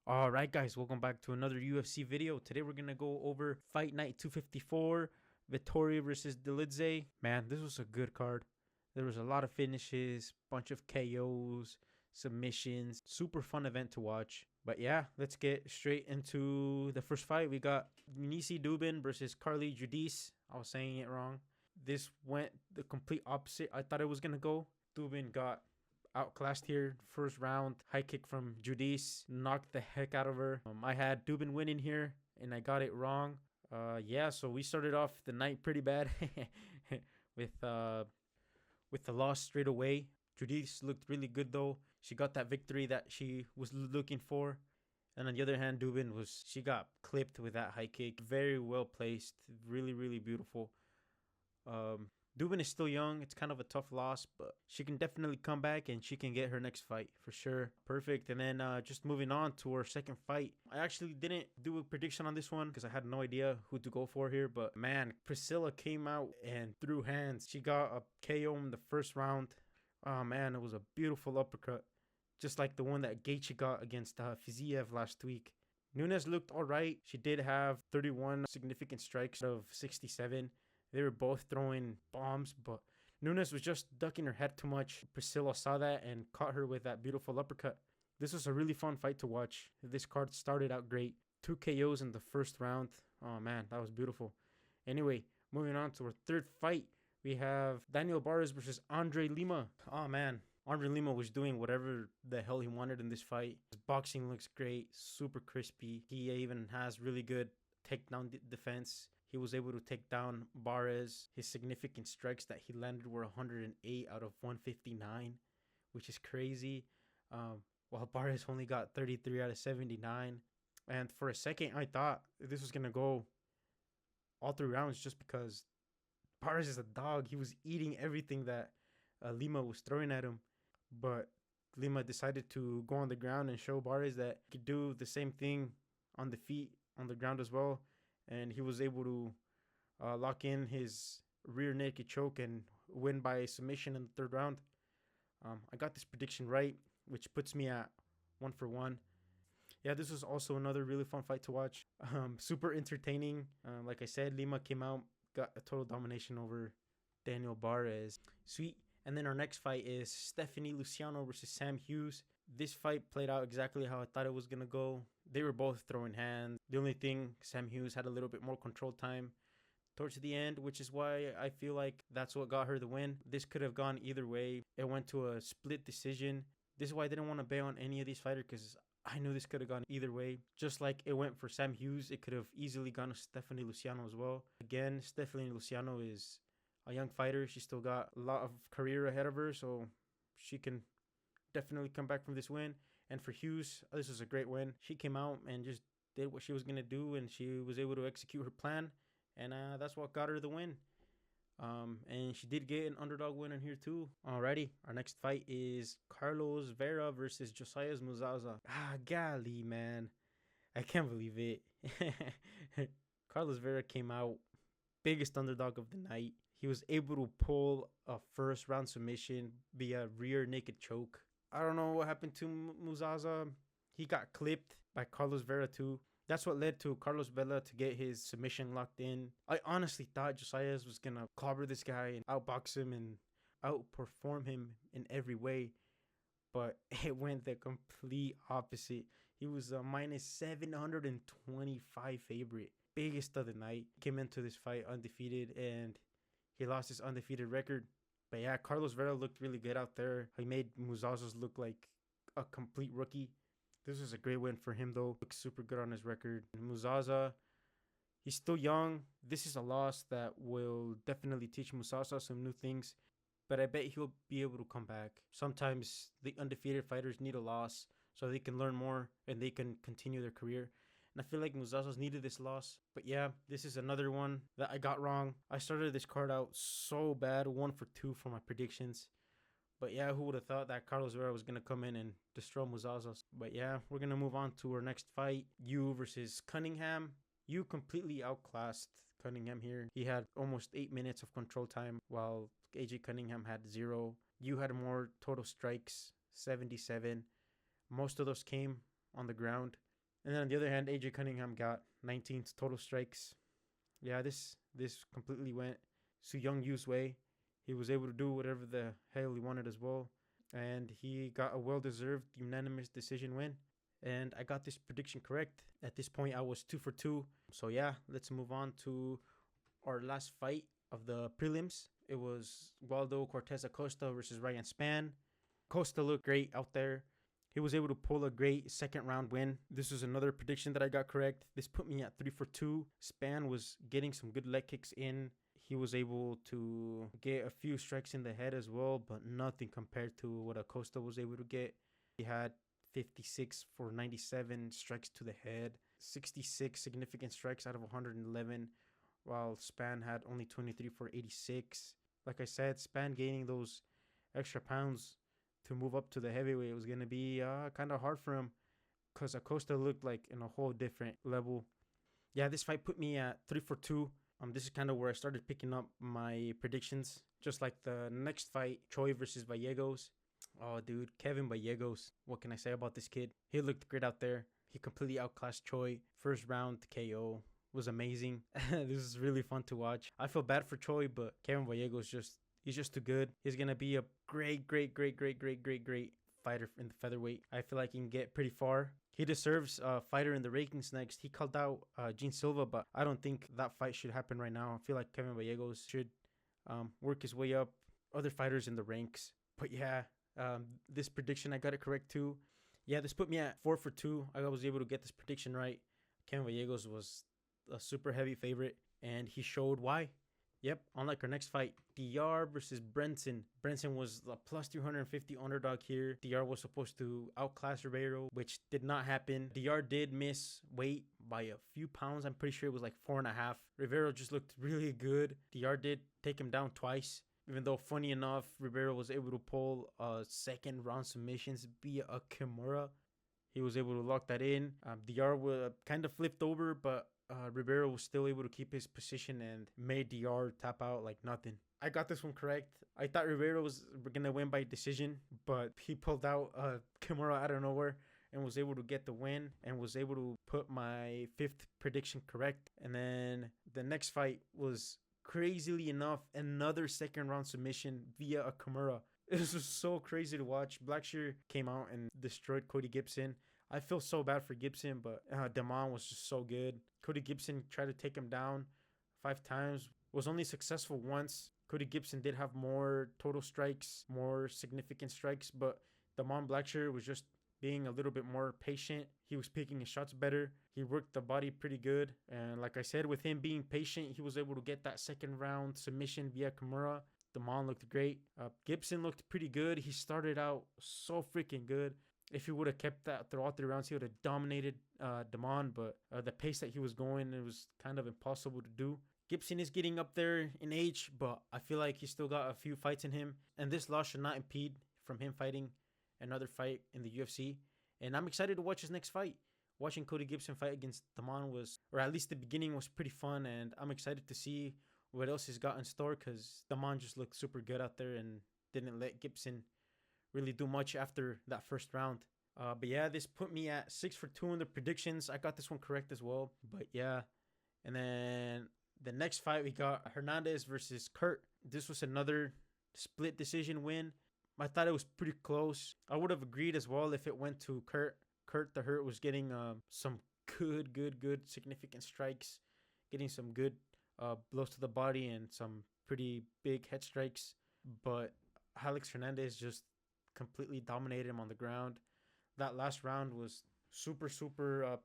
Alright guys, welcome back to another UFC video. Today we're going to go over Fight Night 254, Vettori versus Dolidze. Man, this was a good card. There was a lot of finishes, bunch of KOs, submissions. Super fun event to watch. But yeah, let's get straight into the first fight. We got Munici Dubin versus Carly Judice. I was saying it wrong. This went the complete opposite I thought it was going to go. Dubin got outclassed here. First round, high kick from Judice, knocked the heck out of her. I had Dubin winning here, and I got it wrong. Yeah, so we started off the night pretty bad with the loss straight away. Judice looked really good though. She got that victory that she was looking for. And on the other hand, she got clipped with that high kick. Very well placed, really beautiful. Dubin is still young. It's kind of a tough loss, but she can definitely come back and she can get her next fight for sure. Perfect. And then just moving on to our second fight. I actually didn't do a prediction on this one because I had no idea who to go for here. But man, Priscilla came out and threw hands. She got a KO in the first round. Oh man, it was a beautiful uppercut. Just like the one that Gaethje got against Fiziev last week. Nunes looked all right. She did have 31 significant strikes out of 67. They were both throwing bombs, but Nunes was just ducking her head too much. Priscilla saw that and caught her with that beautiful uppercut. This was a really fun fight to watch. This card started out great. 2 KOs in the first round. Oh man, that was beautiful. Anyway, moving on to our third fight. We have Daniel Barres versus Andre Lima. Oh man, Andre Lima was doing whatever the hell he wanted in this fight. His boxing looks great, super crispy. He even has really good takedown defense. He was able to take down Barres. His significant strikes that he landed were 108 out of 159, which is crazy. While Barres only got 33 out of 79. And for a second, I thought this was going to go all 3 rounds just because Barres is a dog. He was eating everything that Lima was throwing at him. But Lima decided to go on the ground and show Barres that he could do the same thing on the feet, on the ground as well. And he was able to lock in his rear naked choke and win by submission in the third round. I got this prediction right, which puts me at 1-for-1. Yeah, this was also another really fun fight to watch. Super entertaining. Like I said, Lima came out, got a total domination over Daniel Barres. Sweet. And then our next fight is Stephanie Luciano versus Sam Hughes. This fight played out exactly how I thought it was going to go. They were both throwing hands. The only thing, Sam Hughes had a little bit more control time towards the end, which is why I feel like that's what got her the win. This could have gone either way. It went to a split decision. This is why I didn't want to bet on any of these fighters because I knew this could have gone either way. Just like it went for Sam Hughes, it could have easily gone to Stephanie Luciano as well. Again, Stephanie Luciano is a young fighter. She still got a lot of career ahead of her, so she can definitely come back from this win. And for Hughes, this was a great win. She came out and just did what she was going to do, and she was able to execute her plan, and that's what got her the win. And she did get an underdog win in here too. Alrighty, our next fight is Carlos Vera versus Josias Muzaza. Golly, man. I can't believe it. Carlos Vera came out biggest underdog of the night. He was able to pull a first round submission via rear naked choke. I don't know what happened to Muzaza. He got clipped by Carlos Vera too. That's what led to Carlos Vera to get his submission locked in. I honestly thought Josias was going to clobber this guy and outbox him and outperform him in every way. But it went the complete opposite. He was a minus 725 favorite. Biggest of the night. Came into this fight undefeated and he lost his undefeated record. But yeah, Carlos Vera looked really good out there. He made Muzaza's look like a complete rookie. This was a great win for him though. Looks super good on his record. And Muzaza, he's still young. This is a loss that will definitely teach Muzaza some new things. But I bet he'll be able to come back. Sometimes the undefeated fighters need a loss so they can learn more and they can continue their career. And I feel like Muzaza's needed this loss. But yeah, this is another one that I got wrong. I started this card out so bad, 1-for-2 for my predictions. But yeah, who would have thought that Carlos Vera was going to come in and destroy Muzaza? But yeah, we're going to move on to our next fight. Yu versus Cunningham. Yu completely outclassed Cunningham here. He had almost 8 minutes of control time while AJ Cunningham had 0. Yu had more total strikes, 77. Most of those came on the ground. And then on the other hand, AJ Cunningham got 19 total strikes. Yeah, this completely went Su Young Yu's way. He was able to do whatever the hell he wanted as well. And he got a well-deserved unanimous decision win. And I got this prediction correct. At this point, I was 2 for 2. So yeah, let's move on to our last fight of the prelims. It was Waldo Cortez Acosta versus Ryan Spann. Costa looked great out there. He was able to pull a great second round win. This was another prediction that I got correct. This put me at 3 for 2. Spann was getting some good leg kicks in. He was able to get a few strikes in the head as well, but nothing compared to what Acosta was able to get. He had 56 for 97 strikes to the head, 66 significant strikes out of 111, while Spann had only 23 for 86. Like I said, Spann gaining those extra pounds to move up to the heavyweight was going to be kind of hard for him because Acosta looked like in a whole different level. Yeah, this fight put me at 3 for 2. This is kind of where I started picking up my predictions. Just like the next fight, Choi versus Gallegos. Oh, dude, Kevin Gallegos. What can I say about this kid? He looked great out there. He completely outclassed Choi. First round KO was amazing. This is really fun to watch. I feel bad for Choi, but Kevin Gallegos he's just too good. He's going to be a great fighter in the featherweight. I feel like he can get pretty far. He deserves a fighter in the rankings next. He called out Gene Silva, but I don't think that fight should happen right now. I feel like Kevin Gallegos should work his way up. Other fighters in the ranks. But yeah, this prediction, I got it correct too. Yeah, this put me at 4 for 2. I was able to get this prediction right. Kevin Gallegos was a super heavy favorite, and he showed why. Yep, unlike our next fight, DR versus Brenson. Brenson was the plus 350 underdog here. DR was supposed to outclass Ribeiro, which did not happen. DR did miss weight by a few pounds. I'm pretty sure it was like 4.5. Ribeiro just looked really good. DR did take him down twice. Even though, funny enough, Ribeiro was able to pull second round submissions via a Kimura. He was able to lock that in. DR kind of flipped over, but Ribeiro was still able to keep his position and made DR tap out like nothing. I got this one correct. I thought Ribeiro was going to win by decision, but he pulled out Kimura out of nowhere and was able to get the win and was able to put my 5th prediction correct. And then the next fight was, crazily enough, another second round submission via a Kimura. It was just so crazy to watch. Blackshear came out and destroyed Cody Gibson. I feel so bad for Gibson, but Damon was just so good. Cody Gibson tried to take him down 5 times. Was only successful once. Cody Gibson did have more total strikes, more significant strikes, but Damon Blackshear was just being a little bit more patient. He was picking his shots better. He worked the body pretty good. And like I said, with him being patient, he was able to get that second round submission via Kimura. Damon looked great. Gibson looked pretty good. He started out so freaking good. If he would have kept that throughout the rounds, he would have dominated Damon. But the pace that he was going, it was kind of impossible to do. Gibson is getting up there in age, but I feel like he's still got a few fights in him. And this loss should not impede from him fighting another fight in the UFC. And I'm excited to watch his next fight. Watching Cody Gibson fight against Damon was, or at least the beginning was pretty fun. And I'm excited to see what else he's got in store, because Damon just looked super good out there and didn't let Gibson really do much after that first round. But yeah, this put me at 6 for 2 in the predictions. I got this one correct as well. But yeah, and then the next fight we got Hernandez versus Kurt. This was another split decision win. I thought it was pretty close. I would have agreed as well if it went to Kurt. Kurt the Hurt was getting some good significant strikes, getting some good blows to the body and some pretty big head strikes. But Alex Hernandez just completely dominated him on the ground. That last round was super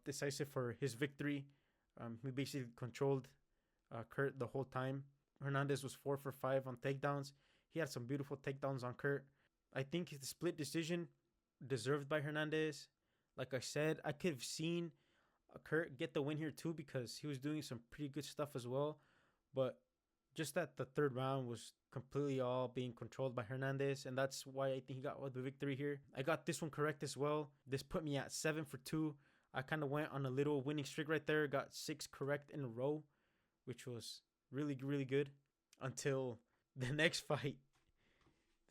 decisive for his victory. He basically controlled Kurt the whole time. Hernandez was 4 for 5 on takedowns. He had some beautiful takedowns on Kurt. I think the split decision deserved by Hernandez. Like I said, I could have seen Kurt get the win here too, because he was doing some pretty good stuff as well. But just that the third round was completely all being controlled by Hernandez, and that's why I think he got the victory here. I got this one correct as well. This put me at 7 for 2. I kind of went on a little winning streak right there. Got 6 correct in a row, which was really good until the next fight.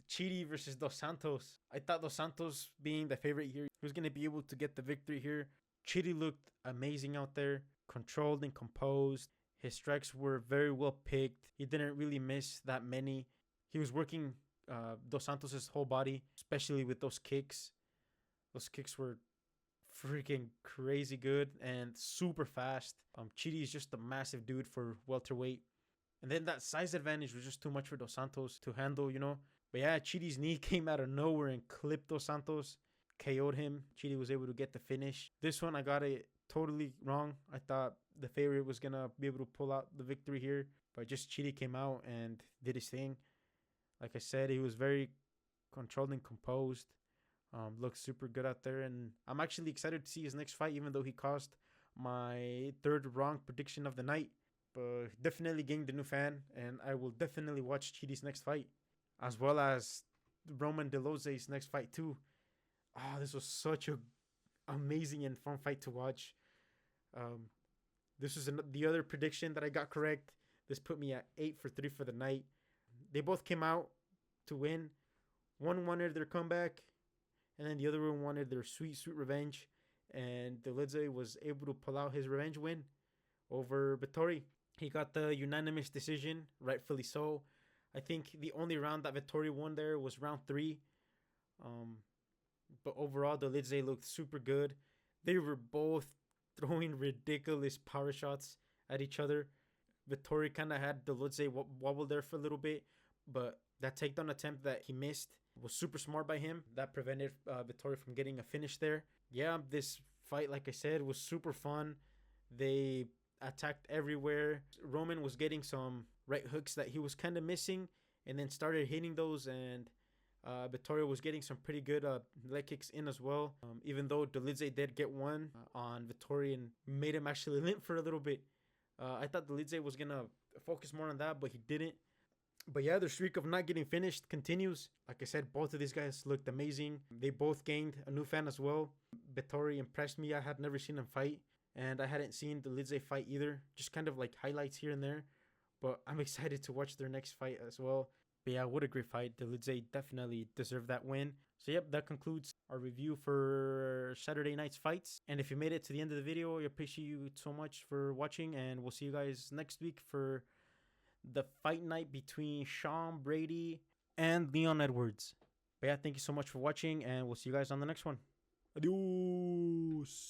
Chidi versus Dos Santos. I thought Dos Santos, being the favorite here, he was going to be able to get the victory here. Chidi looked amazing out there, controlled and composed. His strikes were very well picked. He didn't really miss that many. He was working Dos Santos's whole body, especially with those kicks. Those kicks were freaking crazy good and super fast. Chidi is just a massive dude for welterweight. And then that size advantage was just too much for Dos Santos to handle, you know. But yeah, Chidi's knee came out of nowhere and clipped Dos Santos, KO'd him. Chidi was able to get the finish. This one, I got it totally wrong. I thought the favorite was going to be able to pull out the victory here. But just Chidi came out and did his thing. Like I said, he was very controlled and composed. Looked super good out there. And I'm actually excited to see his next fight, even though he caused my third wrong prediction of the night. But definitely gained a new fan. And I will definitely watch Chidi's next fight, as well as Roman Dolidze's next fight too. This was such a amazing and fun fight to watch. This was the other prediction that I got correct. This put me at 8 for 3 for the night. They both came out to win. One wanted their comeback, and then the other one wanted their sweet, sweet revenge. And Dolidze was able to pull out his revenge win over Vettori. He got the unanimous decision, rightfully so. I think the only round that Vettori won there was round 3. But overall, Dolidze looked super good. They were both throwing ridiculous power shots at each other. Vettori kind of had Dolidze wobble there for a little bit, but that takedown attempt that he missed was super smart by him. That prevented Vettori from getting a finish there. Yeah, this fight, like I said, was super fun. They attacked everywhere. Roman was getting some right hooks that he was kind of missing, and then started hitting those, and Vettori was getting some pretty good leg kicks in as well. Even though Dolidze did get one on Vettori and made him actually limp for a little bit. I thought Dolidze was going to focus more on that, but he didn't. But yeah, the streak of not getting finished continues. Like I said, both of these guys looked amazing. They both gained a new fan as well. Vettori impressed me. I had never seen him fight, and I hadn't seen Dolidze fight either. Just kind of like highlights here and there. But I'm excited to watch their next fight as well. But yeah, what a great fight. Dolidze definitely deserved that win. So yep, that concludes our review for Saturday night's fights. And if you made it to the end of the video, I appreciate you so much for watching. And we'll see you guys next week for the fight night between Sean Brady and Leon Edwards. But yeah, thank you so much for watching, and we'll see you guys on the next one. Adios.